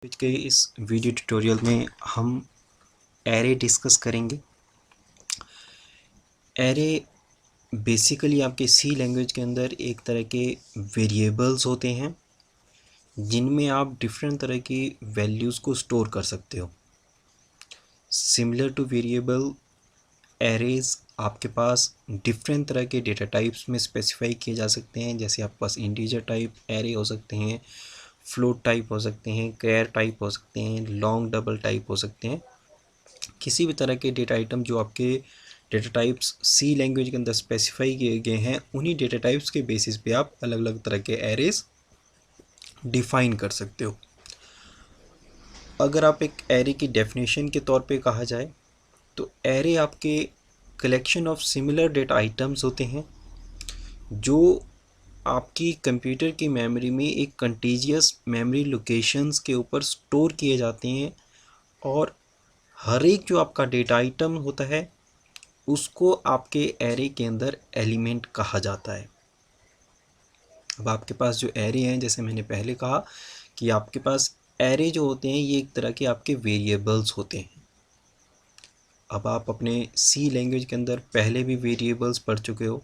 आज के इस वीडियो ट्यूटोरियल में हम एरे डिस्कस करेंगे। एरे बेसिकली आपके सी लैंग्वेज के अंदर एक तरह के वेरिएबल्स होते हैं जिनमें आप डिफरेंट तरह की वैल्यूज़ को स्टोर कर सकते हो। सिमिलर टू वेरिएबल, एरेज आपके पास डिफरेंट तरह के डेटा टाइप्स में स्पेसिफाई किए जा सकते हैं। जैसे आपके पास इंटीजर टाइप एरे हो सकते हैं, फ्लोट टाइप हो सकते हैं, कैर टाइप हो सकते हैं, लॉन्ग डबल टाइप हो सकते हैं। किसी भी तरह के डेटा आइटम जो आपके डेटा टाइप्स सी लैंग्वेज के अंदर स्पेसिफाई किए गए हैं, उन्हीं डेटा टाइप्स के बेसिस पे आप अलग अलग तरह के एरेज डिफाइन कर सकते हो। अगर आप एक एरे की डेफिनेशन के तौर पे कहा जाए तो एरे आपके collection of similar data items होते हैं जो आपकी कंप्यूटर की मेमोरी में एक कंटीजियस मेमोरी लोकेशंस के ऊपर स्टोर किए जाते हैं और हर एक जो आपका डेटा आइटम होता है उसको आपके एरे के अंदर एलिमेंट कहा जाता है। अब आपके पास जो एरे हैं, जैसे मैंने पहले कहा कि आपके पास एरे जो होते हैं ये एक तरह के आपके वेरिएबल्स होते हैं। अब आप अपने सी लैंग्वेज के अंदर पहले भी वेरिएबल्स पढ़ चुके हो,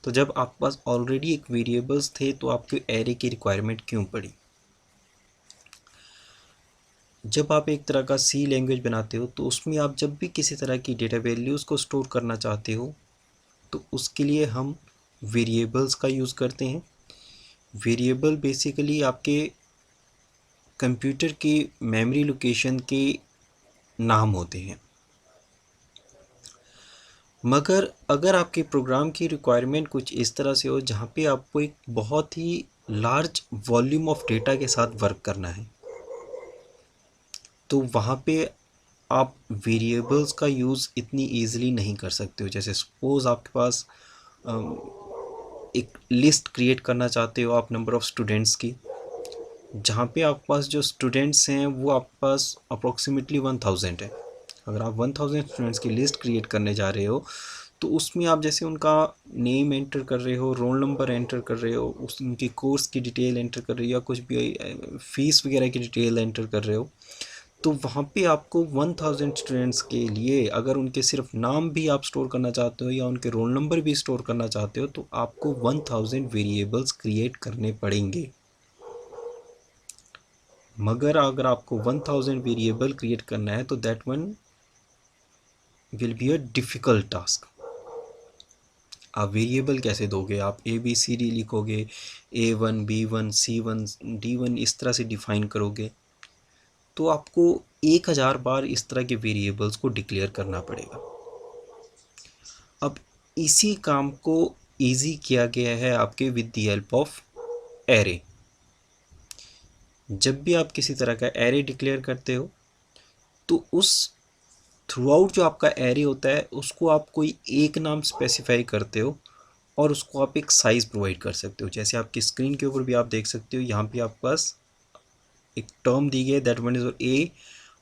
तो जब आपके पास ऑलरेडी एक वेरिएबल्स थे तो आपको एरे की रिक्वायरमेंट क्यों पड़ी? जब आप एक तरह का सी लैंग्वेज बनाते हो तो उसमें आप जब भी किसी तरह की डेटा वैल्यूज़ को स्टोर करना चाहते हो तो उसके लिए हम वेरिएबल्स का यूज़ करते हैं। वेरिएबल बेसिकली आपके कंप्यूटर की मेमोरी लोकेशन के नाम होते हैं। मगर अगर आपके प्रोग्राम की रिक्वायरमेंट कुछ इस तरह से हो जहाँ पे आपको एक बहुत ही लार्ज वॉल्यूम ऑफ डेटा के साथ वर्क करना है, तो वहाँ पे आप वेरिएबल्स का यूज़ इतनी ईजिली नहीं कर सकते हो। जैसे सपोज़ आपके पास एक लिस्ट क्रिएट करना चाहते हो आप नंबर ऑफ़ स्टूडेंट्स की, जहाँ पे आपके पास जो स्टूडेंट्स हैं वो आपके पास अप्रॉक्सीमेटली 1000 है। अगर आप 1000 स्टूडेंट्स की लिस्ट क्रिएट करने जा रहे हो तो उसमें आप जैसे उनका नेम एंटर कर रहे हो, रोल नंबर एंटर कर रहे हो, उस उनकी कोर्स की डिटेल एंटर कर रहे हो या कुछ भी फ़ीस वगैरह की डिटेल एंटर कर रहे हो, तो वहाँ पे आपको 1000 स्टूडेंट्स के लिए अगर उनके सिर्फ नाम भी आप स्टोर करना चाहते हो या उनके रोल नंबर भी स्टोर करना चाहते हो तो आपको 1000 वेरिएबल्स क्रिएट करने पड़ेंगे। मगर अगर आपको 1000 वेरिएबल क्रिएट करना है तो that one will be a difficult task. आप वेरिएबल कैसे दोगे? आप ABCD लिखोगे, A1 B1 C1 D1 इस तरह से डिफ़ाइन करोगे तो आपको 1000 बार इस तरह के वेरिएबल्स को डिक्लेयर करना पड़ेगा। अब इसी काम को ईजी किया गया है आपके with the help of array. जब भी आप किसी तरह का एरे डिक्लेयर करते हो तो उस थ्रू आउट जो आपका एरे होता है उसको आप कोई एक नाम स्पेसिफाई करते हो और उसको आप एक साइज़ प्रोवाइड कर सकते हो। जैसे आपकी स्क्रीन के ऊपर भी आप देख सकते हो, यहाँ पे आपके पास एक टर्म दी गई है दैट वन इज़ ए,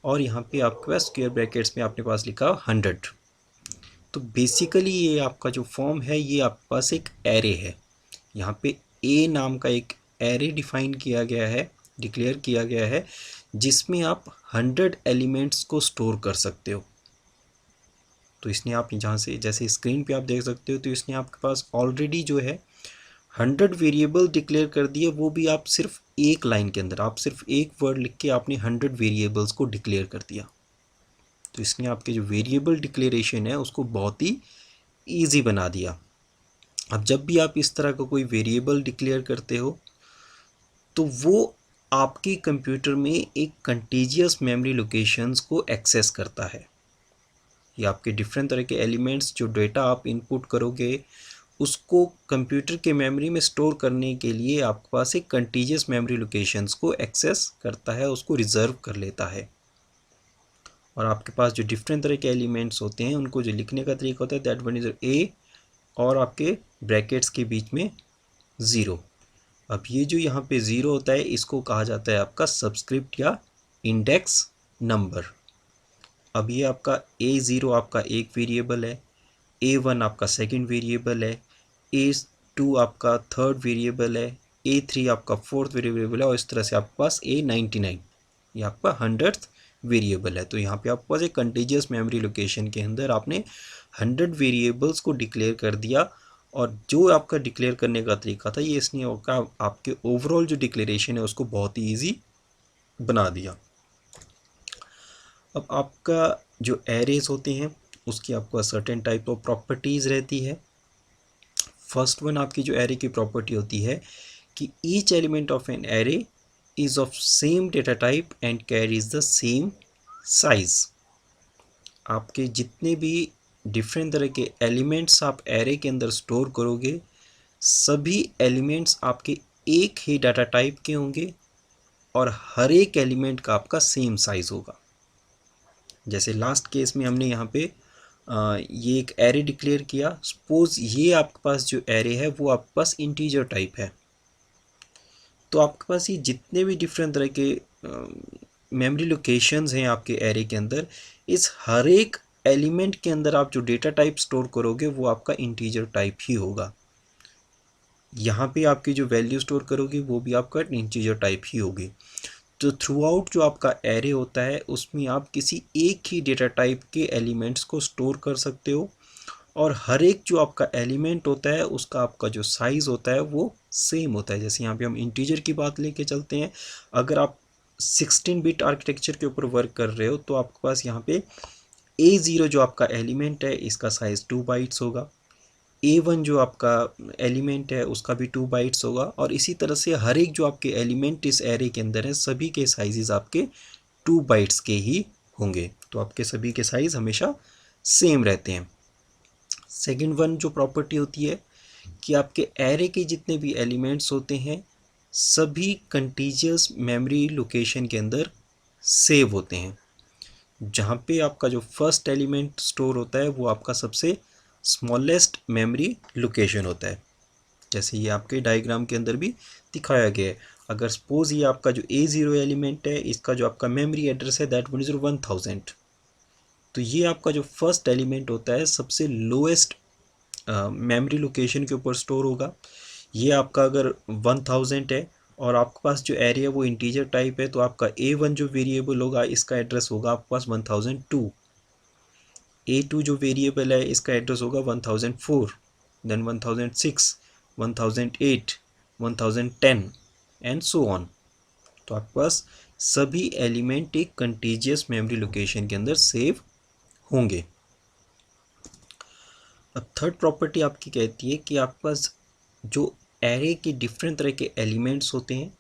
और यहाँ पे आपके पास स्क्वायर ब्रैकेट्स में आपके पास लिखा 100। तो बेसिकली ये आपका जो फॉर्म है ये आपके पास एक एरे है। यहाँ पे ए नाम का एक एरे डिफाइन किया गया है, डिक्लेयर किया गया है, जिसमें आप 100 एलिमेंट्स को स्टोर कर सकते हो। तो इसने आप जहाँ से जैसे स्क्रीन पे आप देख सकते हो तो इसने आपके पास ऑलरेडी जो है 100 वेरिएबल डिक्लेयर कर दिए, वो भी आप सिर्फ एक लाइन के अंदर, आप सिर्फ एक वर्ड लिख के आपने 100 वेरिएबल्स को डिक्लेयर कर दिया। तो इसने आपके जो वेरिएबल डिक्लेरेशन है उसको बहुत ही ईजी बना दिया। अब जब भी आप इस तरह का कोई वेरिएबल डिक्लेयर करते हो तो वो आपके कंप्यूटर में एक कंटीजियस मेमोरी लोकेशंस को एक्सेस करता है। ये आपके डिफरेंट तरह के एलिमेंट्स जो डेटा आप इनपुट करोगे उसको कंप्यूटर के मेमोरी में स्टोर करने के लिए आपके पास एक कंटीजियस मेमोरी लोकेशंस को एक्सेस करता है, उसको रिज़र्व कर लेता है। और आपके पास जो डिफरेंट तरह के एलिमेंट्स होते हैं उनको जो लिखने का तरीका होता है दैट वन इज़ ए और आपके ब्रैकेट्स के बीच में 0। अब ये जो यहाँ पे 0 होता है इसको कहा जाता है आपका सबस्क्रिप्ट या इंडेक्स नंबर। अब ये आपका A0 आपका एक वेरिएबल है, A1 आपका सेकंड वेरिएबल है, A2 आपका थर्ड वेरिएबल है, A3 आपका फोर्थ वेरिएबल है और इस तरह से आपके पास A99। ये आपका 100th वेरिएबल है। तो यहाँ पे आपके पास एक कंटीजियस मेमोरी लोकेशन के अंदर आपने 100 वेरिएबल्स को डिक्लेयर कर दिया, और जो आपका डिक्लेयर करने का तरीका था ये इसने आपके ओवरऑल जो डिक्लेरेशन है उसको बहुत ही ईजी बना दिया। अब आपका जो एरेज होते हैं उसकी आपको सर्टेन टाइप ऑफ प्रॉपर्टीज़ रहती है। फर्स्ट वन आपकी जो एरे की प्रॉपर्टी होती है कि each element of an array is of same data type and carries the same size. आपके जितने भी डिफरेंट तरह के एलिमेंट्स आप एरे के अंदर स्टोर करोगे, सभी एलिमेंट्स आपके एक ही डाटा टाइप के होंगे और हर एक एलिमेंट का आपका सेम साइज होगा। जैसे लास्ट केस में हमने यहाँ पे ये एक एरे डिक्लेयर किया। सपोज ये आपके पास जो एरे है वो आपके पास इंटीजर टाइप है, तो आपके पास ये जितने भी डिफरेंट तरह के मेमोरी लोकेशंस हैं आपके एरे के अंदर, इस हर एक एलिमेंट के अंदर आप जो डेटा टाइप स्टोर करोगे वो आपका इंटीजर टाइप ही होगा। यहाँ पे आपकी जो वैल्यू स्टोर करोगे वो भी आपका इंटीजर टाइप ही होगी। तो थ्रू आउट जो आपका एरे होता है उसमें आप किसी एक ही डेटा टाइप के एलिमेंट्स को स्टोर कर सकते हो, और हर एक जो आपका एलिमेंट होता है उसका आपका जो साइज़ होता है वो सेम होता है। जैसे यहाँ पे हम इंटीजर की बात लेके चलते हैं, अगर आप 16 बिट आर्किटेक्चर के ऊपर वर्क कर रहे हो तो आपके पास यहाँ पे A0 जो आपका एलिमेंट है इसका साइज़ 2 बाइट्स होगा, A1 जो आपका एलिमेंट है उसका भी 2 बाइट्स होगा, और इसी तरह से हर एक जो आपके एलिमेंट इस एरे के अंदर है सभी के साइजेस आपके 2 बाइट्स के ही होंगे। तो आपके सभी के साइज़ हमेशा सेम रहते हैं। सेकंड वन जो प्रॉपर्टी होती है कि आपके एरे के जितने भी एलिमेंट्स होते हैं सभी कंटीजियस मेमोरी लोकेशन के अंदर सेव होते हैं। जहाँ पे आपका जो फर्स्ट एलिमेंट स्टोर होता है वो आपका सबसे स्मॉलेस्ट मेमोरी लोकेशन होता है, जैसे ये आपके डायग्राम के अंदर भी दिखाया गया है। अगर सपोज ये आपका जो A0 एलिमेंट है इसका जो आपका मेमोरी एड्रेस है दैट वन इज 1000, तो ये आपका जो फर्स्ट एलिमेंट होता है सबसे लोएस्ट मेमोरी लोकेशन के ऊपर स्टोर होगा। ये आपका अगर 1000 है और आपके पास जो एरिया वो इंटीजर टाइप है, तो आपका A1 जो वेरिएबल होगा इसका एड्रेस होगा आपके पास 1002, A2 जो वेरिएबल है इसका एड्रेस होगा 1004, देन 1006, 1008, 1010 एंड सो ऑन। तो आपके पास सभी एलिमेंट एक कंटीजियस मेमोरी लोकेशन के अंदर सेव होंगे। अब थर्ड प्रॉपर्टी आपकी कहती है कि आपके पास जो एरे के डिफरेंट तरह के एलिमेंट्स होते हैं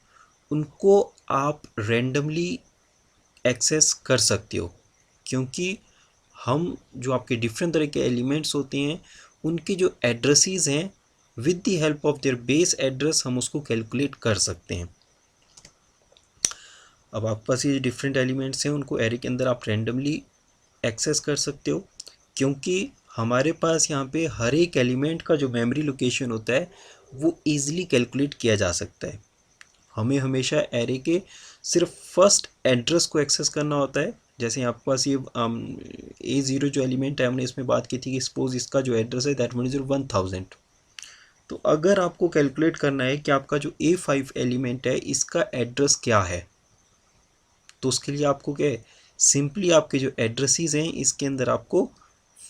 उनको आप रैंडमली एक्सेस कर सकते हो, क्योंकि हम जो आपके डिफरेंट तरह के एलिमेंट्स होते हैं उनके जो एड्रेसेस हैं with the help of their base address हम उसको कैलकुलेट कर सकते हैं। अब आपके पास ये डिफरेंट एलिमेंट्स हैं उनको एरे के अंदर आप रैंडमली एक्सेस कर सकते हो, क्योंकि हमारे पास यहाँ पे हर एक एलिमेंट का जो मेमोरी लोकेशन होता है वो ईज़िली कैलकुलेट किया जा सकता है। हमें हमेशा एरे के सिर्फ फर्स्ट एड्रेस को एक्सेस करना होता है। जैसे आपके पास ये A0 जो एलिमेंट है हमने इसमें बात की थी कि सपोज इसका जो एड्रेस है दैट वन इज 1000, तो अगर आपको कैलकुलेट करना है कि आपका जो A5 एलिमेंट है इसका एड्रेस क्या है, तो उसके लिए आपको क्या है, सिंपली आपके जो एड्रेसेस हैं इसके अंदर आपको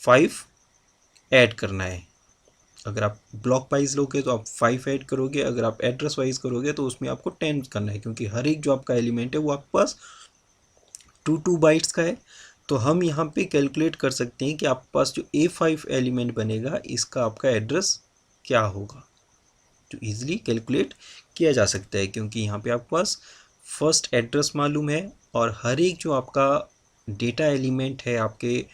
5 ऐड करना है। अगर आप ब्लॉक वाइज लोगे तो आप 5 ऐड करोगे, अगर आप एड्रेस वाइज करोगे तो उसमें आपको 10 करना है, क्योंकि हर एक जो आपका एलिमेंट है वो आपके पास 2 बाइट्स का है। तो हम यहाँ पे कैलकुलेट कर सकते हैं कि आपके पास जो A5 एलिमेंट बनेगा इसका आपका एड्रेस क्या होगा, जो ईजिली कैलकुलेट किया जा सकता है, क्योंकि यहाँ पे आपके पास फर्स्ट एड्रेस मालूम है और हर एक जो आपका डेटा एलिमेंट है आपके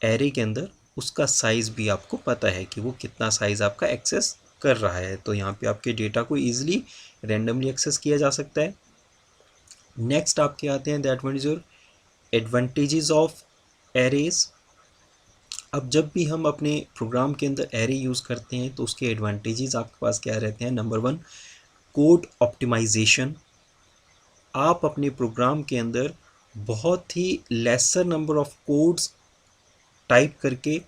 एरे के अंदर उसका साइज़ भी आपको पता है कि वो कितना साइज़ आपका एक्सेस कर रहा है। तो यहाँ पे आपके डेटा को ईजिली रैंडमली एक्सेस किया जा सकता है। नेक्स्ट आपके आते हैं that one is your advantages of arrays. अब जब भी हम अपने प्रोग्राम के अंदर एरे यूज़ करते हैं तो उसके एडवांटेजेस आपके पास क्या रहते हैं। Number 1, code optimisation. आप अपने प्रोग्राम के अंदर बहुत ही lesser number of codes type करके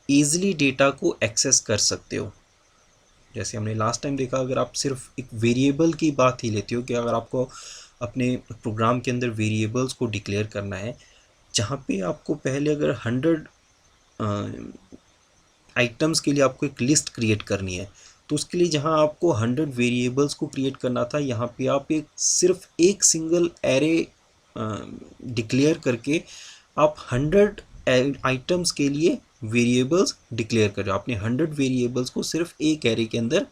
ईजिली डेटा को एक्सेस कर सकते हो। जैसे हमने लास्ट टाइम देखा, अगर आप सिर्फ एक वेरिएबल की बात ही लेते हो कि अगर आपको अपने प्रोग्राम के अंदर वेरिएबल्स को डिक्लेयर करना है, जहाँ पे आपको पहले अगर 100 आइटम्स के लिए आपको एक लिस्ट क्रिएट करनी है, तो उसके लिए जहाँ आपको 100 वेरिएबल्स को क्रिएट करना था, यहाँ पे आप एक सिर्फ एक सिंगल एरे डिक्लेयर करके आप 100 आइटम्स के लिए वेरिएबल्स डिक्लेयर कर रहे हो। आपने 100 वेरिएबल्स को सिर्फ एक एरे के अंदर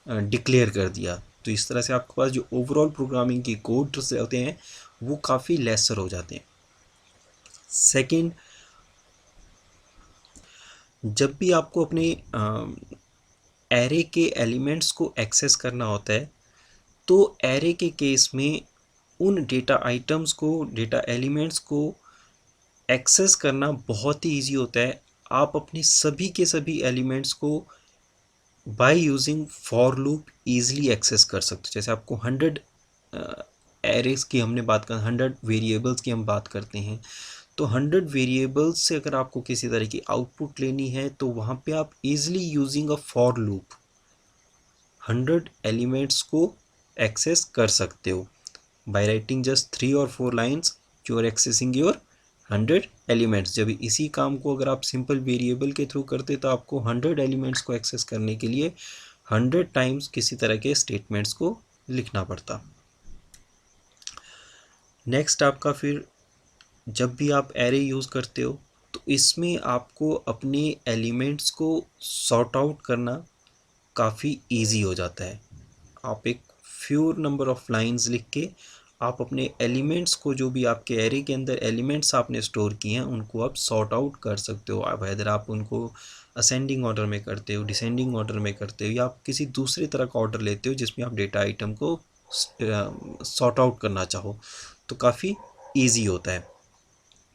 डिक्लेयर कर दिया। तो इस तरह से आपके पास जो ओवरऑल प्रोग्रामिंग की कोड्स होते हैं वो काफ़ी लेसर हो जाते हैं। सेकंड, जब भी आपको अपने एरे के एलिमेंट्स को एक्सेस करना होता है, तो एरे के केस में उन डेटा आइटम्स को, डेटा एलिमेंट्स को एक्सेस करना बहुत ही ईजी होता है। आप अपने सभी के सभी एलिमेंट्स को by using for loop easily access कर सकते हो। जैसे आपको 100 एरेज की हमने बात कर, 100 वेरिएबल्स की हम बात करते हैं, तो 100 वेरिएबल्स से अगर आपको किसी तरह की आउटपुट लेनी है, तो वहाँ पे आप easily using a for loop 100 elements को एक्सेस कर सकते हो बाय राइटिंग जस्ट 3 और 4 lines you are accessing your 100 elements. जब इसी काम को अगर आप सिंपल वेरिएबल के थ्रू करते, तो आपको 100 एलिमेंट्स को एक्सेस करने के लिए 100 टाइम्स किसी तरह के स्टेटमेंट्स को लिखना पड़ता। नेक्स्ट आपका फिर जब भी आप एरे यूज़ करते हो, तो इसमें आपको अपने एलिमेंट्स को सॉर्ट आउट करना काफ़ी ईजी हो जाता है। आप एक फ्यू नंबर ऑफ लाइंस लिख के आप अपने एलिमेंट्स को, जो भी आपके एरे के अंदर एलिमेंट्स आपने स्टोर किए हैं, उनको आप सॉर्ट आउट कर सकते हो। अब अगर आप उनको असेंडिंग ऑर्डर में करते हो, डिसेंडिंग ऑर्डर में करते हो, या आप किसी दूसरे तरह का ऑर्डर लेते हो जिसमें आप डेटा आइटम को सॉर्ट आउट करना चाहो, तो काफ़ी ईजी होता है।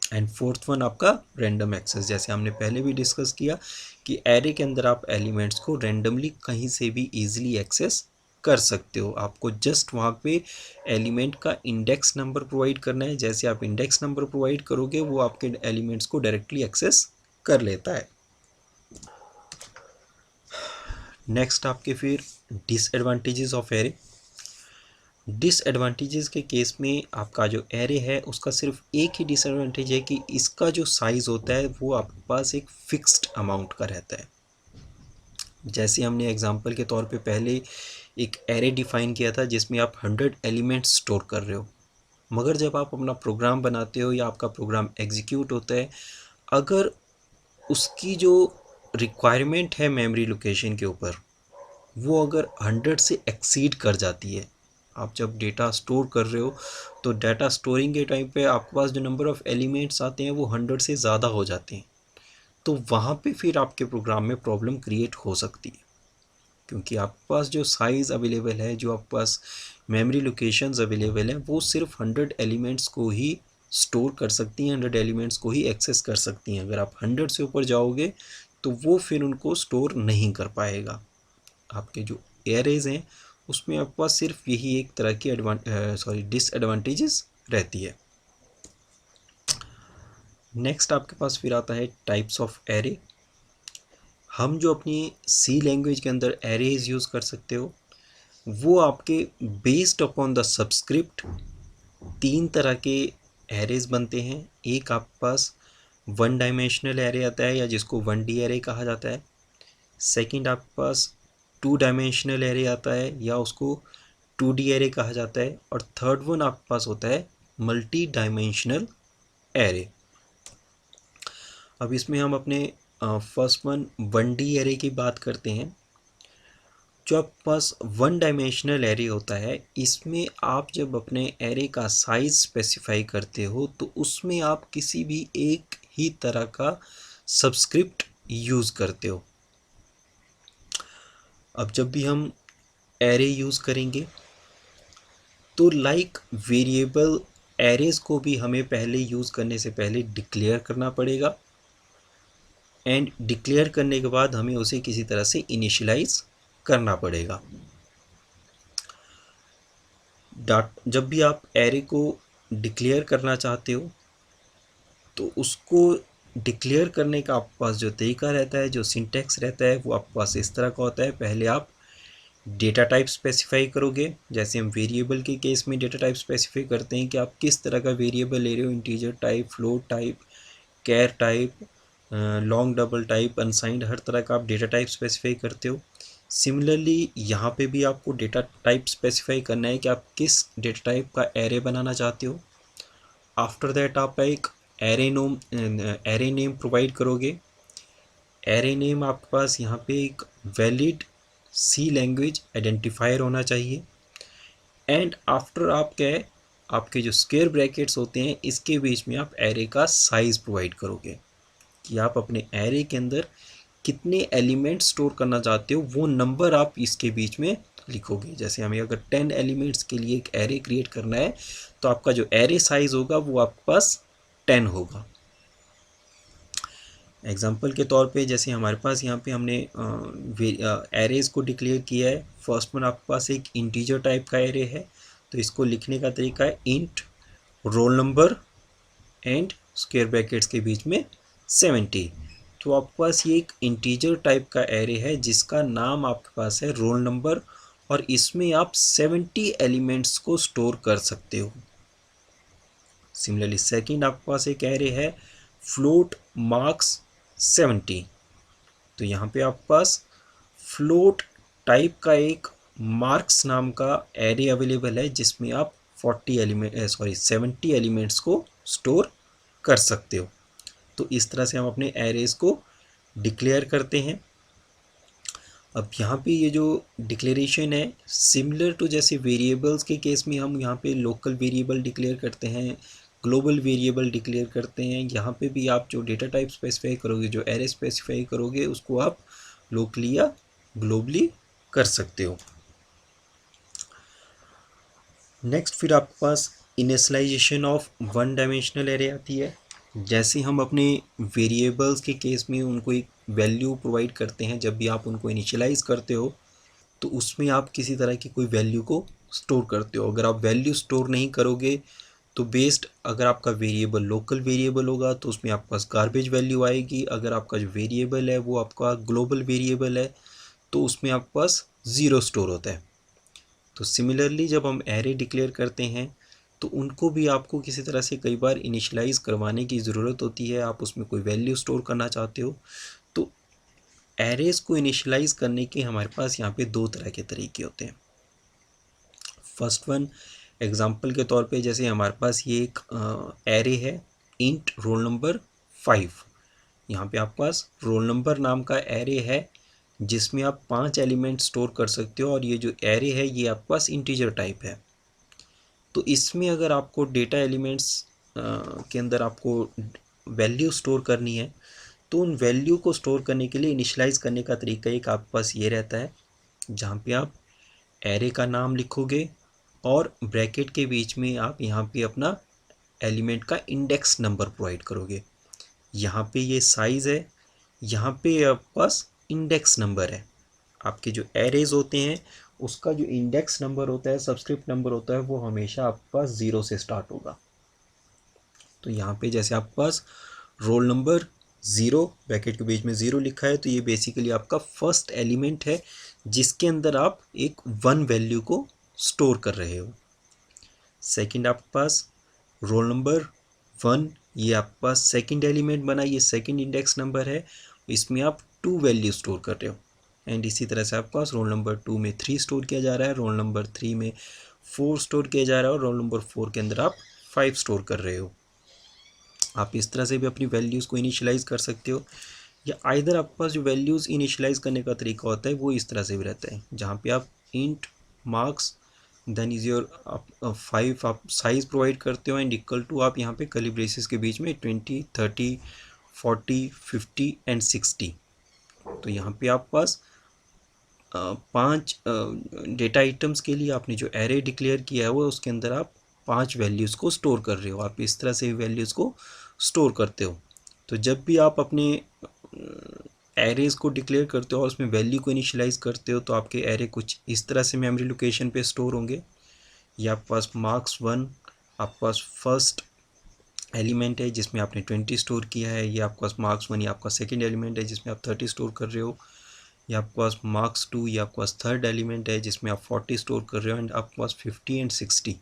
एंड फोर्थ वन आपका रैंडम एक्सेस। जैसे हमने पहले भी डिस्कस किया कि एरे के अंदर आप एलिमेंट्स को रैंडमली कहीं से भी ईजिली एक्सेस कर सकते हो। आपको जस्ट वहाँ पे एलिमेंट का इंडेक्स नंबर प्रोवाइड करना है। जैसे आप इंडेक्स नंबर प्रोवाइड करोगे, वो आपके एलिमेंट्स को डायरेक्टली एक्सेस कर लेता है। नेक्स्ट आपके फिर डिसएडवांटेजेस ऑफ एरे। डिसएडवांटेजेस के केस में आपका जो एरे है उसका सिर्फ एक ही डिसएडवांटेज है कि इसका जो साइज़ होता है वो आपके पास एक फिक्स्ड अमाउंट का रहता है। जैसे हमने एग्जांपल के तौर पे पहले एक एरे डिफाइन किया था जिसमें आप 100 एलिमेंट्स स्टोर कर रहे हो, मगर जब आप अपना प्रोग्राम बनाते हो या आपका प्रोग्राम एग्जीक्यूट होता है, अगर उसकी जो रिक्वायरमेंट है मेमोरी लोकेशन के ऊपर, वो अगर 100 से एक्सीड कर जाती है, आप जब डेटा स्टोर कर रहे हो तो डाटा स्टोरिंग के टाइम पे आपके पास जो नंबर ऑफ़ एलिमेंट्स आते हैं वो 100 से ज़्यादा हो जाते हैं, तो वहाँ पे फिर आपके प्रोग्राम में प्रॉब्लम क्रिएट हो सकती है। क्योंकि आपके पास जो साइज़ अवेलेबल है, जो आपके पास मेमोरी लोकेशंस अवेलेबल हैं, वो सिर्फ 100 एलिमेंट्स को ही स्टोर कर सकती हैं, 100 एलिमेंट्स को ही एक्सेस कर सकती हैं। अगर आप 100 से ऊपर जाओगे तो वो फिर उनको स्टोर नहीं कर पाएगा। आपके जो एरेज हैं उसमें आपके पास सिर्फ यही एक तरह की डिसएडवांटेजेस रहती है। नेक्स्ट आपके पास फिर आता है टाइप्स ऑफ एरे। हम जो अपनी सी लैंग्वेज के अंदर एरेज यूज़ कर सकते हो, वो आपके बेस्ड अपॉन द सबस्क्रिप्ट 3 तरह के एरेज बनते हैं। एक आपके पास 1 डायमेंशनल एरे आता है, या जिसको 1D एरे कहा जाता है। सेकंड आपके पास 2 डायमेंशनल एरे आता है, या उसको 2D एरे कहा जाता है। और थर्ड वन आपके पास होता है मल्टी डायमेंशनल एरे। अब इसमें हम अपने फर्स्ट वन 1D एरे की बात करते हैं। जो आपके पास 1 डायमेंशनल एरे होता है, इसमें आप जब अपने एरे का साइज़ स्पेसिफाई करते हो, तो उसमें आप किसी भी एक ही तरह का सबस्क्रिप्ट यूज़ करते हो। अब जब भी हम एरे यूज़ करेंगे, तो लाइक वेरिएबल एरेज को भी हमें पहले यूज़ करने से पहले डिक्लेयर करना पड़ेगा, एंड डिक्लेयर करने के बाद हमें उसे किसी तरह से इनिशियलाइज करना पड़ेगा। जब भी आप एरे को डिक्लेयर करना चाहते हो, तो उसको डिक्लेयर करने का आपके पास जो तरीका रहता है, जो सिंटैक्स रहता है, वो आपके पास इस तरह का होता है। पहले आप डेटा टाइप स्पेसिफाई करोगे, जैसे हम वेरिएबल के केस में डेटा टाइप स्पेसिफाई करते हैं कि आप किस तरह का वेरिएबल ले रहे हो, integer type, float type, char type, long double type, unsigned, हर तरह का आप डेटा टाइप स्पेसिफाई करते हो। सिमिलरली यहाँ पे भी आपको डेटा टाइप स्पेसिफाई करना है कि आप किस डेटा टाइप का एरे बनाना चाहते हो। आफ्टर दैट आप एक एरे नेम प्रोवाइड करोगे। एरे नेम आपके पास यहाँ पे एक वैलिड सी लैंग्वेज आइडेंटिफायर होना चाहिए। एंड आफ्टर आप क्या है, आपके जो स्क्वायर ब्रैकेट्स होते हैं इसके बीच में आप एरे का साइज़ प्रोवाइड करोगे कि आप अपने एरे के अंदर कितने एलिमेंट स्टोर करना चाहते हो, वो नंबर आप इसके बीच में लिखोगे। जैसे हमें अगर 10 एलिमेंट्स के लिए एक एरे क्रिएट करना है तो आपका जो एरे साइज़ होगा वो आपके पास 10 होगा। एग्जाम्पल के तौर पे जैसे हमारे पास यहाँ पे हमने एरेज़ को डिक्लेयर किया है। फर्स्ट वन आपके पास एक इंटीजर टाइप का एरे है, तो इसको लिखने का तरीका है int roll number and square brackets के बीच में 70। तो आपके पास ये एक इंटीजर टाइप का एरे है जिसका नाम आपके पास है रोल नंबर, और इसमें आप 70 एलिमेंट्स को स्टोर कर सकते हो। सिमिलरली सेकंड आपके पास एक एरे है फ्लोट मार्क्स 70। तो यहाँ पे आपके पास फ्लोट टाइप का एक मार्क्स नाम का एरे अवेलेबल है जिसमें आप 70 एलिमेंट्स को स्टोर कर सकते हो। तो इस तरह से हम अपने एरेज़ को डिक्लेयर करते हैं। अब यहाँ पे ये जो डिक्लेरेशन है सिमिलर टू जैसे वेरिएबल्स के केस में हम यहाँ पे लोकल वेरिएबल डिक्लेयर करते हैं, ग्लोबल वेरिएबल डिक्लेयर करते हैं, यहाँ पे भी आप जो डेटा टाइप स्पेसिफाई करोगे, जो एरे स्पेसिफाई करोगे, उसको आप लोकली या ग्लोबली कर सकते हो। नेक्स्ट फिर आपके पास initialisation of one dimensional array आती है। जैसे हम अपने वेरिएबल्स के केस में उनको एक वैल्यू प्रोवाइड करते हैं, जब भी आप उनको इनिशियलाइज करते हो तो उसमें आप किसी तरह की कोई वैल्यू को स्टोर करते हो। अगर आप वैल्यू स्टोर नहीं करोगे तो बेस्ड, अगर आपका वेरिएबल लोकल वेरिएबल होगा तो उसमें आपके पास गार्बेज वैल्यू आएगी। अगर आपका जो वेरिएबल है वो आपका ग्लोबल वेरिएबल है तो उसमें आपके पास ज़ीरो स्टोर होता है। तो सिमिलरली जब हम एरे डिक्लेयर करते हैं तो उनको भी आपको किसी तरह से कई बार इनिशियलाइज़ करवाने की ज़रूरत होती है। आप उसमें कोई वैल्यू स्टोर करना चाहते हो तो एरेज़ को इनिशियलाइज़ करने के हमारे पास यहाँ पे दो तरह के तरीके होते हैं। फर्स्ट वन एग्जांपल के तौर पे जैसे हमारे पास ये एक एरे है इंट रोल नंबर 5। यहाँ पे आपके पास रोल नंबर नाम का एरे है जिसमें आप 5 एलिमेंट स्टोर कर सकते हो, और ये जो एरे है ये आपके पास इंटीजर टाइप है। तो इसमें अगर आपको डेटा एलिमेंट्स के अंदर आपको वैल्यू स्टोर करनी है तो उन वैल्यू को स्टोर करने के लिए इनिशियलाइज़ करने का तरीका एक आपके पास ये रहता है, जहाँ पे आप एरे का नाम लिखोगे और ब्रैकेट के बीच में आप यहाँ पे अपना एलिमेंट का इंडेक्स नंबर प्रोवाइड करोगे। यहाँ पे ये साइज़ है, यहाँ पे आपके पास इंडेक्स नंबर है। आपके जो एरेज होते हैं उसका जो इंडेक्स नंबर होता है, सबस्क्रिप्ट नंबर होता है, वो हमेशा आपके पास 0 से स्टार्ट होगा। तो यहाँ पे जैसे आपके पास रोल नंबर 0 ब्रैकेट के बीच में 0 लिखा है तो ये बेसिकली आपका फर्स्ट एलिमेंट है जिसके अंदर आप एक 1 वैल्यू को स्टोर कर रहे हो। सेकंड आपके पास रोल नंबर 1, ये आपके पास सेकंड एलिमेंट बना, ये सेकंड इंडेक्स नंबर है, इसमें आप 2 वैल्यू स्टोर कर रहे हो। एंड इसी तरह से आपके पास रोल नंबर 2 में 3 स्टोर किया जा रहा है, रोल नंबर 3 में 4 स्टोर किया जा रहा है, और रोल नंबर 4 के अंदर आप 5 स्टोर कर रहे हो। आप इस तरह से भी अपनी वैल्यूज़ को इनिशियलाइज कर सकते हो, या आइदर आपके पास जो वैल्यूज़ इनिशियलाइज करने का तरीका होता है वो इस तरह से भी रहता है, जहाँ पे आप int marks then is your 5 आप साइज़ प्रोवाइड करते हो, एंड इक्वल टू आप यहाँ पे कर्ली ब्रेसेस के बीच में 20, 30, 40, 50 एंड 60। तो यहाँ पे आप पास 5 डेटा आइटम्स के लिए आपने जो एरे डिक्लेयर किया है वो उसके अंदर आप 5 वैल्यूज़ को स्टोर कर रहे हो। आप इस तरह से वैल्यूज़ को स्टोर करते हो। तो जब भी आप अपने एरेज़ को डिक्लेयर करते हो और उसमें वैल्यू को इनिशियलाइज़ करते हो तो आपके एरे कुछ इस तरह से मेमोरी लोकेशन पे स्टोर होंगे। ये आपके पास मार्क्स 1 आपके पास फर्स्ट एलिमेंट है जिसमें आपने 20 स्टोर किया है, ये आपके पास मार्क्स 1 ये आपका सेकंड एलिमेंट है जिसमें आप 30 स्टोर कर रहे हो। ये आपके पास मार्क्स 2, ये आपके पास थर्ड एलिमेंट है जिसमें आप 40 स्टोर कर रहे हो एंड आपके पास 50 एंड 60।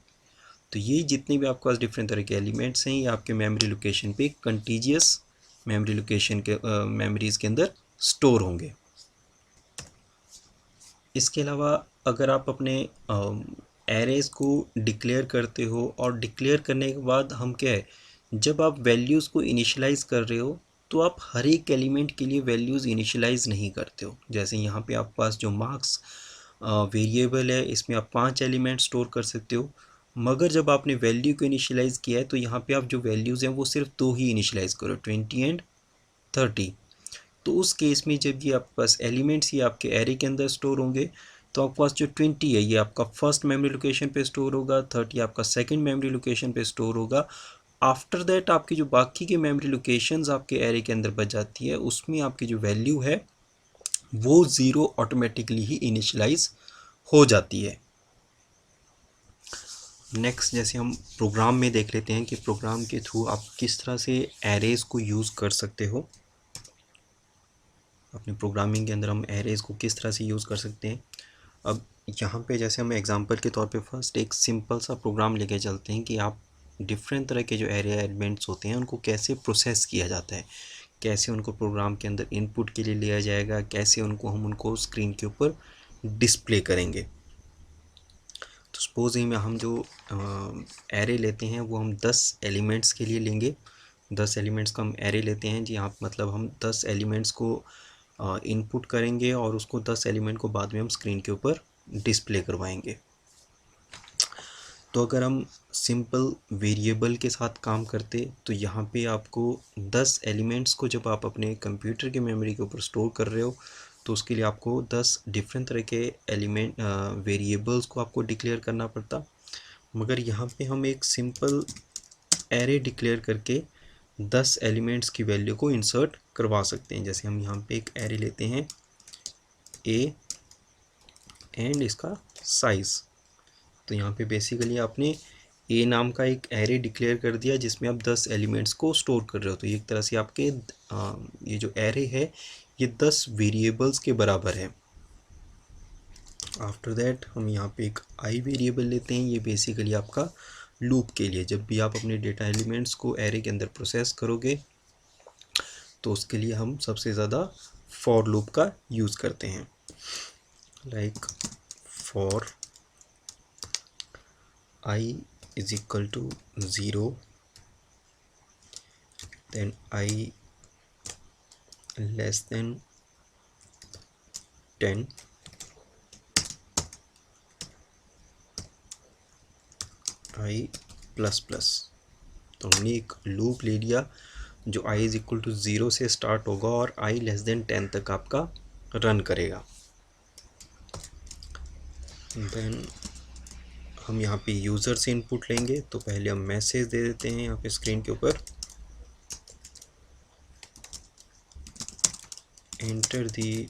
तो ये जितने भी आपके पास डिफरेंट तरह के एलिमेंट्स हैं ये आपके मेमोरी लोकेशन पे कंटीजियस मेमोरी लोकेशन के मेमोरीज़ के अंदर स्टोर होंगे। इसके अलावा अगर आप अपने एरेज़ को डिक्लेयर करते हो और डिक्लेयर करने के बाद हम क्या है, जब आप वैल्यूज़ को इनिशियलाइज़ कर रहे हो तो आप हर एक एलिमेंट के लिए वैल्यूज़ इनिशियलाइज़ नहीं करते हो। जैसे यहाँ पे आपके पास जो मार्क्स वेरिएबल है इसमें आप 5 एलिमेंट स्टोर कर सकते हो, मगर जब आपने वैल्यू को इनिशियलाइज़ किया है तो यहाँ पे आप जो वैल्यूज़ हैं वो सिर्फ 2 ही इनिशियलाइज़ करो, 20 एंड 30। तो उस केस में जब ये आपके पास एलिमेंट्स ये आपके एरे के अंदर स्टोर होंगे तो आपके पास जो 20 है ये आपका फर्स्ट मेमोरी लोकेशन पे स्टोर होगा, 30 आपका सेकंड मेमोरी लोकेशन पे स्टोर होगा। आफ्टर दैट आपकी जो बाकी के मेमोरी लोकेशंस आपके एरे के अंदर बच जाती है उसमें आपकी जो वैल्यू है वो 0 ऑटोमेटिकली ही इनिशियलाइज हो जाती है। नेक्स्ट जैसे हम प्रोग्राम में देख लेते हैं कि प्रोग्राम के थ्रू आप किस तरह से एरेज़ को यूज़ कर सकते हो। अपनी प्रोग्रामिंग के अंदर हम एरेज़ को किस तरह से यूज़ कर सकते हैं। अब यहाँ पे जैसे हम एग्जांपल के तौर पे फर्स्ट एक सिंपल सा प्रोग्राम लेके चलते हैं कि आप डिफरेंट तरह के जो एरे एलिमेंट्स होते हैं उनको कैसे प्रोसेस किया जाता है, कैसे उनको प्रोग्राम के अंदर इनपुट के लिए लिया जाएगा, कैसे उनको स्क्रीन के ऊपर डिस्प्ले करेंगे। तो सपोज ही में हम जो एरे लेते हैं वो हम 10 एलिमेंट्स के लिए लेंगे। 10 एलिमेंट्स का हम एरे लेते हैं जी, आप मतलब हम 10 एलिमेंट्स को इनपुट करेंगे और उसको 10 एलिमेंट को बाद में हम स्क्रीन के ऊपर डिस्प्ले करवाएंगे। तो अगर हम सिंपल वेरिएबल के साथ काम करते तो यहाँ पे आपको 10 एलिमेंट्स को जब आप अपने कंप्यूटर के मेमोरी के ऊपर स्टोर कर रहे हो तो उसके लिए आपको 10 डिफरेंट तरह के एलिमेंट वेरिएबल्स को आपको डिक्लेयर करना पड़ता। मगर यहाँ पे हम एक सिंपल एरे डिक्लेयर करके 10 एलिमेंट्स की वैल्यू को इंसर्ट करवा सकते हैं। जैसे हम यहाँ पे एक एरे लेते हैं ए एंड इसका साइज़। तो यहाँ पे बेसिकली आपने ए नाम का एक एरे डिक्लेयर कर दिया जिसमें आप 10 एलिमेंट्स को स्टोर कर रहे हो। तो एक तरह से आपके ये जो एरे है ये 10 वेरिएबल्स के बराबर है। आफ्टर दैट हम यहाँ पे एक आई वेरिएबल लेते हैं, ये बेसिकली आपका लूप के लिए जब भी आप अपने डेटा एलिमेंट्स को एरे के अंदर प्रोसेस करोगे तो उसके लिए हम सबसे ज़्यादा फॉर लूप का यूज़ करते हैं। Like for I is equal to 0, then I less than 10, I plus plus. तो हमने एक लूप ले लिया जो I इज इक्वल टू 0 से स्टार्ट होगा और I लेस देन 10 तक आपका रन करेगा। देन हम यहाँ पे यूज़र से इनपुट लेंगे। तो पहले हम मैसेज दे देते हैं यहाँ पे स्क्रीन के ऊपर, enter the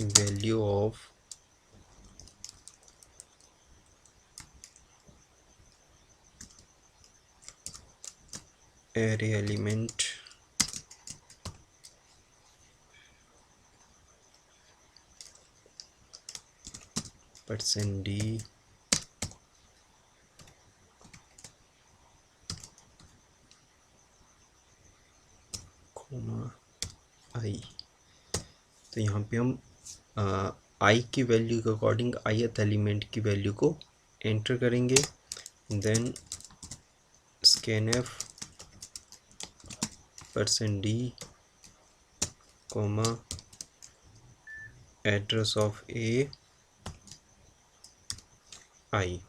value of array element %d I. तो यहाँ पे हम आई की वैल्यू के अकॉर्डिंग ith एलिमेंट की वैल्यू को एंटर करेंगे। Then scanf %d comma address of A I.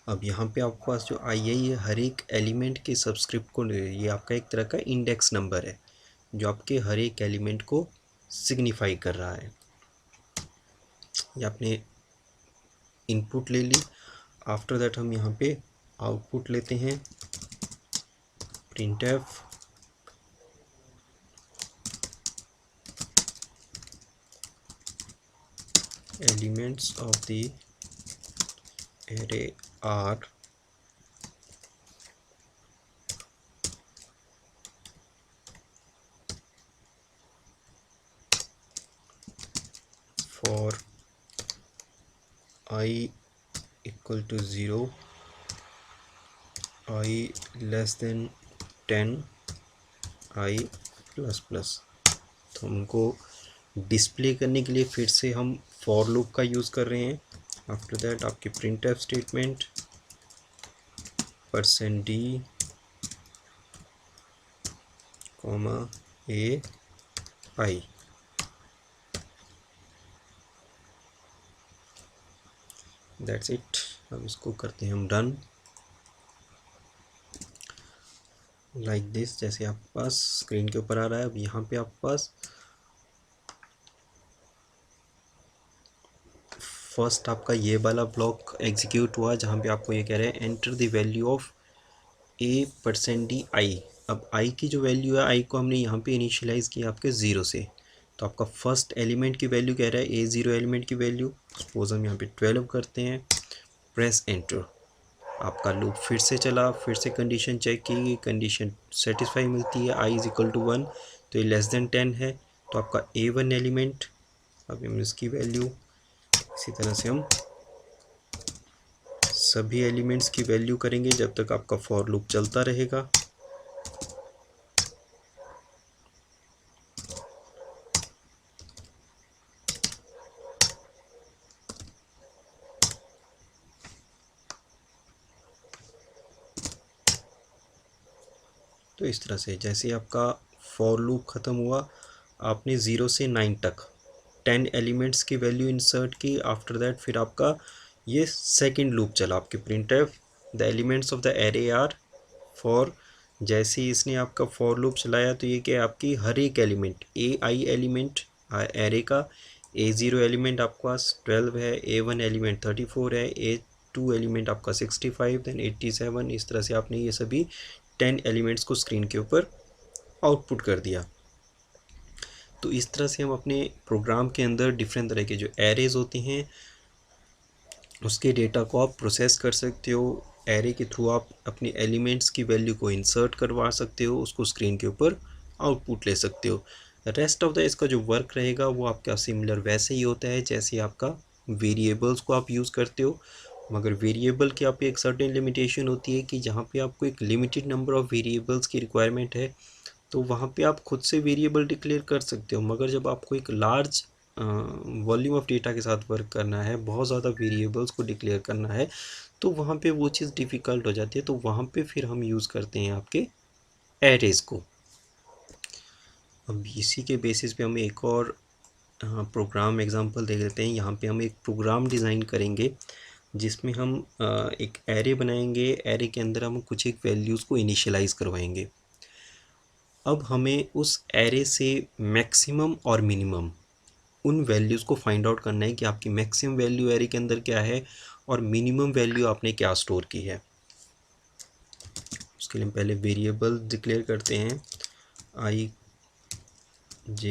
अब यहाँ पे आपके पास जो आई है ये हर एक एलिमेंट के सबस्क्रिप्ट को, ये आपका एक तरह का इंडेक्स नंबर है जो आपके हर एक एलिमेंट को सिग्निफाई कर रहा है। ये आपने इनपुट ले ली। आफ्टर दैट हम यहाँ पे आउटपुट लेते हैं, printf elements of the array are for I equal to 0, I less than 10, I plus plus. तो हमको डिस्प्ले करने के लिए फिर से हम फॉर लूप का यूज़ कर रहे हैं। आफ्टर दैट आपकी printf statement %d comma a I, that's it. अब इसको करते हैं हम रन लाइक दिस, जैसे आपके पास स्क्रीन के ऊपर आ रहा है। अब यहाँ पे आपके पास फर्स्ट आपका ये वाला ब्लॉक एग्जीक्यूट हुआ जहाँ पे आपको ये कह रहे हैं enter the value of a%d I। अब I की जो वैल्यू है, I को हमने यहाँ पे इनिशियलाइज किया आपके 0 से। तो आपका फर्स्ट एलिमेंट की वैल्यू कह रहा है A0 एलिमेंट की वैल्यू, सपोज हम यहाँ पे 12 करते हैं, प्रेस एंटर। आपका लूप फिर से चला, फिर से कंडीशन चेक की गई, कंडीशन सेटिस्फाई मिलती है, I इज इक्वल टू 1, तो ये लेस देन 10 है। तो आपका A1 एलिमेंट, अब हम इसकी वैल्यू इसी तरह से हम सभी एलिमेंट्स की वैल्यू करेंगे जब तक आपका फॉर लूप चलता रहेगा। तो इस तरह से जैसे आपका फॉर लूप ख़त्म हुआ, आपने 0 से 9 तक 10 एलिमेंट्स की वैल्यू इंसर्ट की। आफ्टर दैट फिर आपका ये सेकंड लूप चला, आपके printf the elements of the array are for. जैसे ही इसने आपका फॉर लूप चलाया तो ये क्या, आपकी हर एक एलिमेंट AI एलिमेंट एरे का, A0 एलिमेंट आपके पास 12 है, A1 एलिमेंट 34 है, A2 एलिमेंट आपका 65, देन 87। इस तरह से आपने ये सभी 10 एलिमेंट्स को स्क्रीन के ऊपर आउटपुट कर दिया। तो इस तरह से हम अपने प्रोग्राम के अंदर डिफरेंट तरह के जो एरेज होते हैं उसके डेटा को आप प्रोसेस कर सकते हो। एरे के थ्रू आप अपने एलिमेंट्स की वैल्यू को इंसर्ट करवा सकते हो, उसको स्क्रीन के ऊपर आउटपुट ले सकते हो। रेस्ट ऑफ द इसका जो वर्क रहेगा वो आपका सिमिलर वैसे ही होता है जैसे आपका वेरिएबल्स को आप यूज़ करते हो, मगर वेरिएबल की आप एक सर्टेन लिमिटेशन होती है कि जहाँ पे आपको एक लिमिटेड नंबर ऑफ़ वेरिएबल्स की रिक्वायरमेंट है तो वहाँ पे आप खुद से वेरिएबल डिक्लेयर कर सकते हो। मगर जब आपको एक लार्ज वॉल्यूम ऑफ डेटा के साथ वर्क करना है, बहुत ज़्यादा वेरिएबल्स को डिक्लेयर करना है, तो वहाँ पे वो चीज़ डिफ़िकल्ट हो जाती है। तो वहाँ पे फिर हम यूज़ करते हैं आपके एरेज़ को। अब इसी के बेसिस पे हम एक और प्रोग्राम एग्जांपल देख लेते हैं। यहाँ पे हम एक प्रोग्राम डिज़ाइन करेंगे जिसमें हम एक एरे बनाएंगे। एरे के अंदर हम कुछ एक वैल्यूज़ को इनिशियलाइज़ करवाएंगे। अब हमें उस एरे से मैक्सिमम और मिनिमम उन वैल्यूज़ को फाइंड आउट करना है कि आपकी मैक्सिमम वैल्यू एरे के अंदर क्या है और मिनिमम वैल्यू आपने क्या स्टोर की है। उसके लिए हम पहले वेरिएबल डिक्लेयर करते हैं I J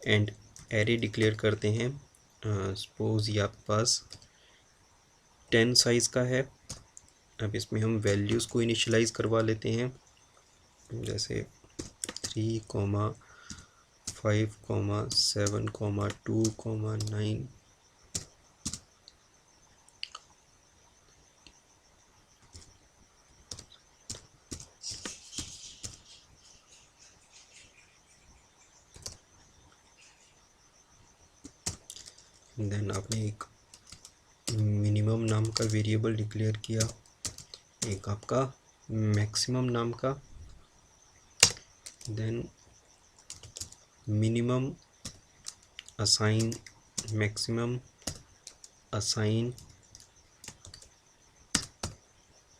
and array declare करते हैं। सपोज ये आपके पास 10 साइज़ का है। अब इसमें हम वैल्यूज़ को इनिशियलाइज़ करवा लेते हैं, जैसे 3, 5, 7, 2, 9। देन आपने एक मिनिमम नाम का वेरिएबल डिक्लेयर किया, एक आपका मैक्सिमम नाम का, then minimum assign maximum assign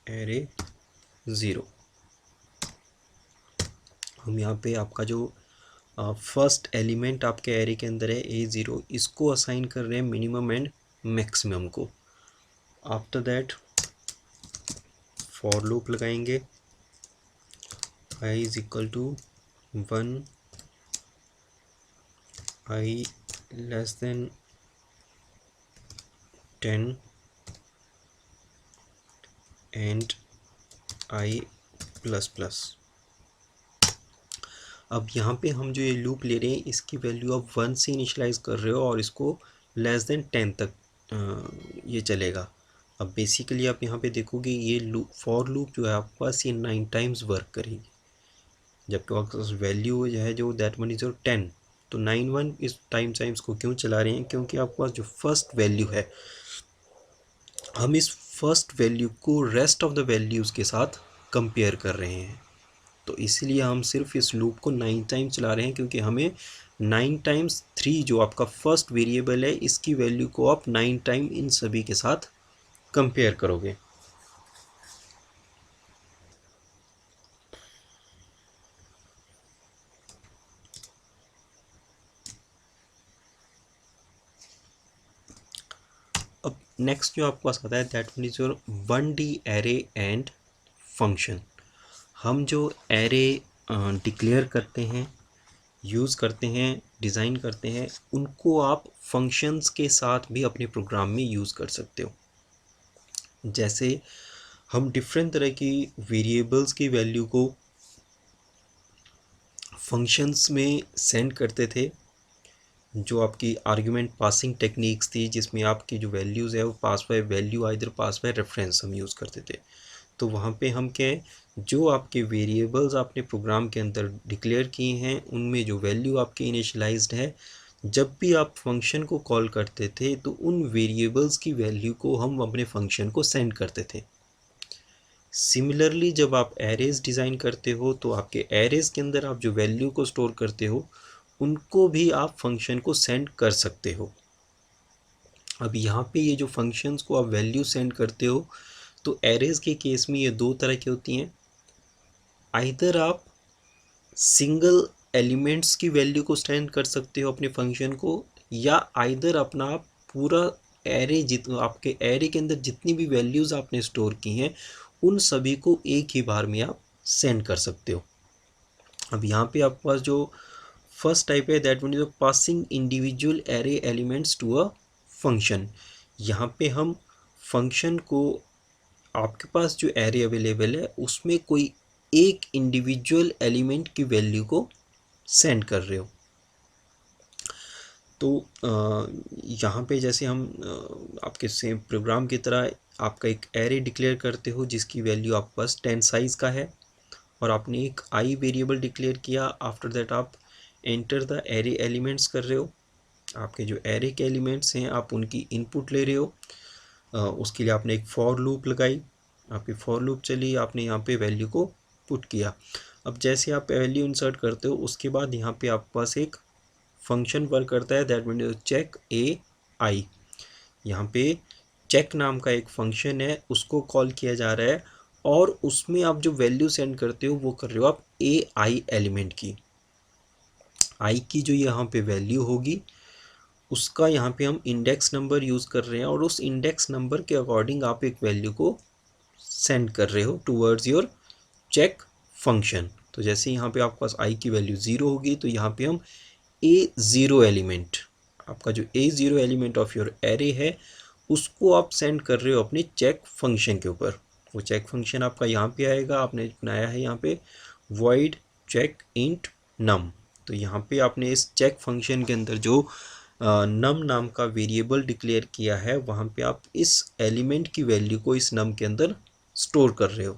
array 0। हम यहाँ पे आपका जो फर्स्ट एलिमेंट आपके एरे के अंदर है A0, इसको असाइन कर रहे हैं मिनिमम एंड मैक्सिमम को। आफ्टर दैट फॉर लूप लगाएंगे, I is equal to 1, I less than 10 and I plus plus. अब यहाँ पे हम जो ये लूप ले रहे हैं इसकी वैल्यू आप 1 से इनिशलाइज कर रहे हो और इसको लेस देन 10 तक ये चलेगा। अब बेसिकली आप यहाँ पे देखोगे ये लूप फॉर लूप जो है आपके पास ये 9 टाइम्स वर्क करेगी, जबकि आपके पास वैल्यू जो है जो दैट वन इज योर 10। तो 9 इस टाइम्स को क्यों चला रहे हैं, क्योंकि आपके पास जो फर्स्ट वैल्यू है हम इस फर्स्ट वैल्यू को रेस्ट ऑफ द वैल्यूज़ के साथ कंपेयर कर रहे हैं। तो इसलिए हम सिर्फ इस लूप को 9 टाइम्स चला रहे हैं, क्योंकि हमें 9 टाइम्स 3 जो आपका फर्स्ट वेरिएबल है इसकी वैल्यू को आप 9 टाइम इन सभी के साथ कंपेयर करोगे। अब नेक्स्ट जो आपके पास आता है that one is your 1D array and function. हम जो एरे डिक्लेयर करते हैं, यूज़ करते हैं, डिज़ाइन करते हैं, उनको आप फंक्शंस के साथ भी अपने प्रोग्राम में यूज़ कर सकते हो। जैसे हम डिफरेंट तरह की वेरिएबल्स की वैल्यू को फंक्शंस में सेंड करते थे, जो आपकी आर्गुमेंट पासिंग टेक्निक्स थी, जिसमें आपकी जो वैल्यूज़ है वो pass by value either pass by reference हम यूज़ करते थे। तो वहाँ पे हम क्या है, जो आपके वेरिएबल्स आपने प्रोग्राम के अंदर डिक्लेयर किए हैं उनमें जो वैल्यू आपकी इनिशियलाइज्ड है, जब भी आप फंक्शन को कॉल करते थे तो उन वेरिएबल्स की वैल्यू को हम अपने फंक्शन को सेंड करते थे। सिमिलरली जब आप एरेज डिज़ाइन करते हो तो आपके एरेज के अंदर आप जो वैल्यू को स्टोर करते हो उनको भी आप फंक्शन को सेंड कर सकते हो। अब यहाँ पे ये जो फंक्शंस को आप वैल्यू सेंड करते हो तो एरेज के केस में ये दो तरह की होती हैं। आइदर आप सिंगल एलिमेंट्स की वैल्यू को सेंड कर सकते हो अपने फंक्शन को, या आइदर अपना आप पूरा एरे आपके एरे के अंदर जितनी भी वैल्यूज़ आपने स्टोर की हैं उन सभी को एक ही बार में आप सेंड कर सकते हो। अब यहाँ पे आपके पास जो फर्स्ट टाइप है that one is passing individual array elements to a function. यहाँ पे हम फंक्शन को, आपके पास जो एरे अवेलेबल है उसमें कोई एक इंडिविजुअल एलिमेंट की वैल्यू को सेंड कर रहे हो। तो यहाँ पे जैसे हम आपके सेम प्रोग्राम की तरह आपका एक एरे डिक्लेयर करते हो जिसकी वैल्यू आपके पास 10 साइज़ का है, और आपने एक आई वेरिएबल डिक्लेयर किया। आफ्टर दैट आप एंटर द एरे एलिमेंट्स कर रहे हो। आपके जो एरे के एलिमेंट्स हैं आप उनकी इनपुट ले रहे हो। उसके लिए आपने एक फॉर लूप लगाई, आपकी फॉर लूप चली, आपने यहाँ पे वैल्यू को पुट किया। अब जैसे आप वैल्यू इंसर्ट करते हो उसके बाद यहाँ पे आपके पास एक फंक्शन वर्क करता है दैट मीन चेक ए आई। यहाँ पे चेक नाम का एक फंक्शन है, उसको कॉल किया जा रहा है, और उसमें आप जो वैल्यू सेंड करते हो वो कर रहे हो आप ए आई एलिमेंट की। आई की जो यहाँ पे वैल्यू होगी उसका यहाँ पे हम इंडेक्स नंबर यूज़ कर रहे हैं, और उस इंडेक्स नंबर के अकॉर्डिंग आप एक वैल्यू को सेंड कर रहे हो टूवर्ड्स योर चेक फंक्शन। तो जैसे यहाँ पे आपके पास आई की वैल्यू 0 होगी तो यहाँ पे हम A0 एलिमेंट, आपका जो A0 element of your array है उसको आप सेंड कर रहे हो अपने चेक फंक्शन के ऊपर। वो चेक फंक्शन आपका यहाँ पे आएगा, आपने बनाया है यहाँ पे void check int num। तो यहाँ पे आपने इस चेक फंक्शन के अंदर जो num नाम का वेरिएबल डिक्लेयर किया है वहाँ पे आप इस एलिमेंट की वैल्यू को इस num के अंदर स्टोर कर रहे हो।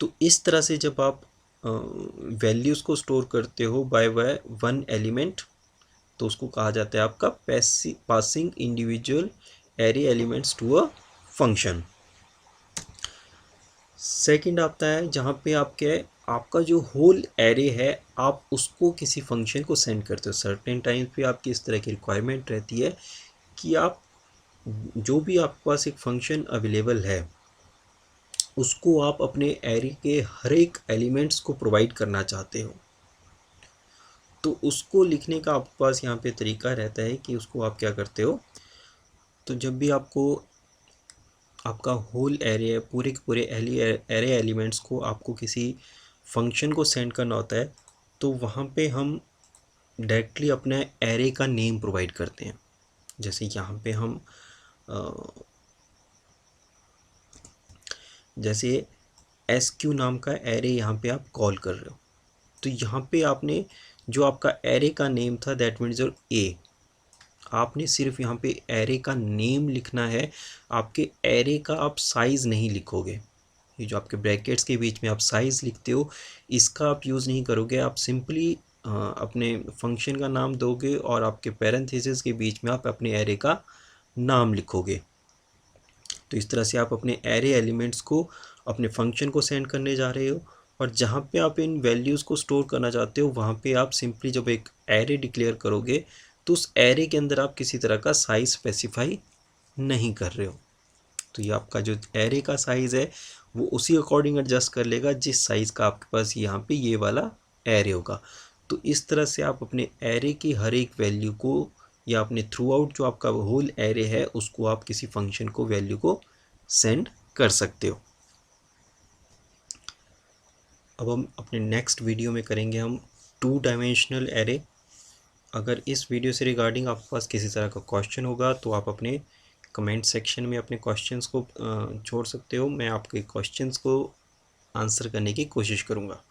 तो इस तरह से जब आप वैल्यूज़ को स्टोर करते हो बाय वन एलिमेंट तो उसको कहा जाता है आपका passing individual array elements to a function. Second आता है जहाँ पे आपका जो होल एरे है आप उसको किसी फंक्शन को सेंड करते हो। सर्टेन टाइम्स पे आपकी इस तरह की रिक्वायरमेंट रहती है कि आप जो भी आपके पास एक फंक्शन अवेलेबल है उसको आप अपने एरे के हर एक एलिमेंट्स को प्रोवाइड करना चाहते हो। तो उसको लिखने का आपके पास यहाँ पे तरीका रहता है कि उसको आप क्या करते हो, तो जब भी आपको आपका होल एरे पूरे के पूरे एरे एलिमेंट्स को आपको किसी फंक्शन को सेंड करना होता है तो वहाँ पे हम डायरेक्टली अपने एरे का नेम प्रोवाइड करते हैं। जैसे यहाँ पे हम जैसे SQ नाम का एरे यहाँ पे आप कॉल कर रहे हो, तो यहाँ पे आपने जो आपका एरे का नेम था दैट मीन्स योर ए, आपने सिर्फ यहाँ पे एरे का नेम लिखना है, आपके एरे का आप साइज़ नहीं लिखोगे। ये जो आपके ब्रैकेट्स के बीच में आप साइज़ लिखते हो, इसका आप यूज़ नहीं करोगे। आप सिंपली अपने फंक्शन का नाम दोगे और आपके पैरेंथेसिस के बीच में आप अपने एरे का नाम लिखोगे। तो इस तरह से आप अपने एरे एलिमेंट्स को अपने फंक्शन को सेंड करने जा रहे हो, और जहाँ पे आप इन वैल्यूज़ को स्टोर करना चाहते हो वहाँ पे आप सिंपली जब एक एरे डिक्लेयर करोगे तो उस एरे के अंदर आप किसी तरह का साइज़ स्पेसिफाई नहीं कर रहे हो। तो ये आपका जो एरे का साइज़ है वो उसी अकॉर्डिंग एडजस्ट कर लेगा जिस साइज़ का आपके पास यहाँ पे ये वाला एरे होगा। तो इस तरह से आप अपने एरे की हर एक वैल्यू को, या अपने थ्रू आउट जो आपका होल एरे है उसको आप किसी फंक्शन को वैल्यू को सेंड कर सकते हो। अब हम अपने नेक्स्ट वीडियो में करेंगे हम 2 डायमेंशनल एरे। अगर इस वीडियो से रिगार्डिंग आपके पास किसी तरह का क्वेश्चन होगा तो आप अपने कमेंट सेक्शन में अपने क्वेश्चंस को छोड़ सकते हो। मैं आपके क्वेश्चंस को आंसर करने की कोशिश करूँगा।